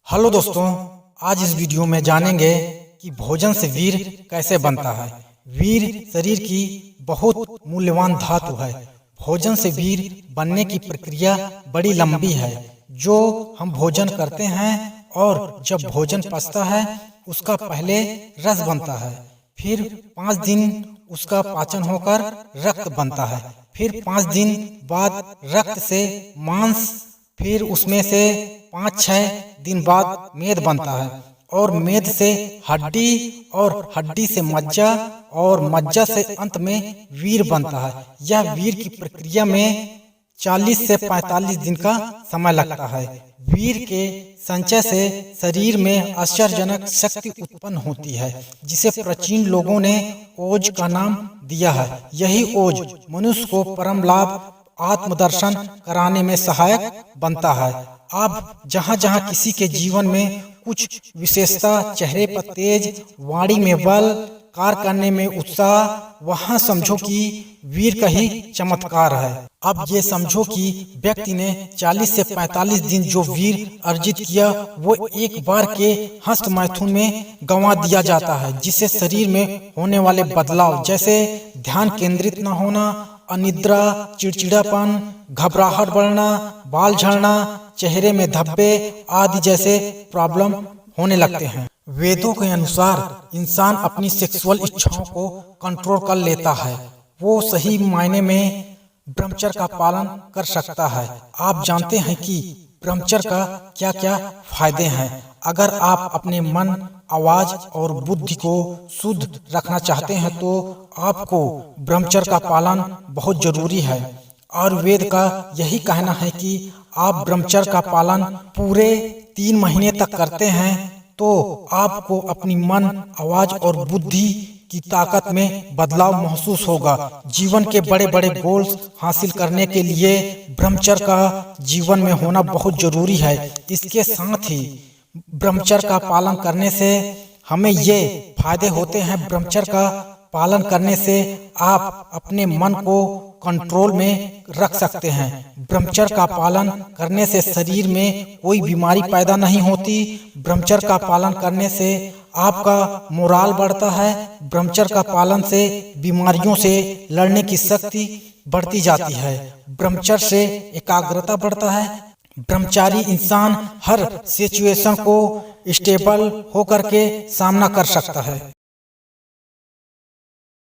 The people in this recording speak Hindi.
हेलो दोस्तों, आज इस वीडियो में जानेंगे कि भोजन से वीर कैसे बनता है। वीर शरीर की बहुत मूल्यवान धातु है। भोजन से वीर बनने की प्रक्रिया बड़ी लंबी है। जो हम भोजन करते हैं और जब भोजन पचता है उसका पहले रस बनता है, फिर 5 दिन उसका पाचन होकर रक्त बनता है, फिर 5 दिन बाद रक्त से मांस, फिर उसमें से 5-6 दिन बाद मेद बनता है और मेद से हड्डी और हड्डी से मज्जा और मज्जा से अंत में वीर बनता है। यह वीर की प्रक्रिया में 40 से 45 दिन का समय लगता है। वीर के संचय से शरीर में आश्चर्यजनक शक्ति उत्पन्न होती है, जिसे प्राचीन लोगों ने ओज का नाम दिया है। यही ओज मनुष्य को परम लाभ आत्मदर्शन कराने में सहायक बनता है। अब जहाँ जहाँ किसी के जीवन में कुछ विशेषता, चेहरे पर तेज, वाणी में बल, कार्य करने में उत्साह, वहाँ समझो कि वीर का ही चमत्कार है। अब ये समझो कि व्यक्ति ने 40 से 45 दिन जो वीर अर्जित किया वो एक बार के हस्त मैथुन में गंवा दिया जाता है, जिससे शरीर में होने वाले बदलाव जैसे ध्यान केंद्रित न होना, अनिद्रा, चिड़चिड़ापन, घबराहट बढ़ना, बाल झड़ना, चेहरे में धब्बे आदि जैसे प्रॉब्लम होने लगते हैं। वेदों के अनुसार इंसान अपनी सेक्सुअल इच्छाओं को कंट्रोल कर लेता है। वो सही मायने में ब्रह्मचर्य का पालन कर सकता है। आप जानते हैं कि ब्रह्मचर्य का क्या क्या फायदे हैं। अगर आप अपने मन, आवाज और बुद्धि को शुद्ध रखना चाहते हैं तो आपको ब्रह्मचर्य का पालन बहुत जरूरी है। आयुर्वेद का यही कहना है कि आप ब्रह्मचर्य का पालन पूरे 3 महीने तक करते हैं तो आपको अपनी मन, आवाज और बुद्धि की ताकत में बदलाव महसूस होगा। जीवन के बड़े बड़े गोल्स हासिल करने के लिए ब्रह्मचर्य का जीवन में होना बहुत जरूरी है। इसके साथ ही ब्रह्मचर्य का पालन करने से हमें ये फायदे होते हैं। ब्रह्मचर्य का पालन करने से आप अपने मन को कंट्रोल में रख सकते हैं। ब्रह्मचर्य का पालन करने से शरीर में कोई बीमारी पैदा नहीं होती। ब्रह्मचर्य का पालन करने से आपका मोराल बढ़ता है। ब्रह्मचर्य का पालन से बीमारियों से लड़ने की शक्ति बढ़ती जाती है। ब्रह्मचर्य से एकाग्रता बढ़ता है। ब्रह्मचारी इंसान हर सिचुएशन को स्टेबल होकर के सामना कर सकता है।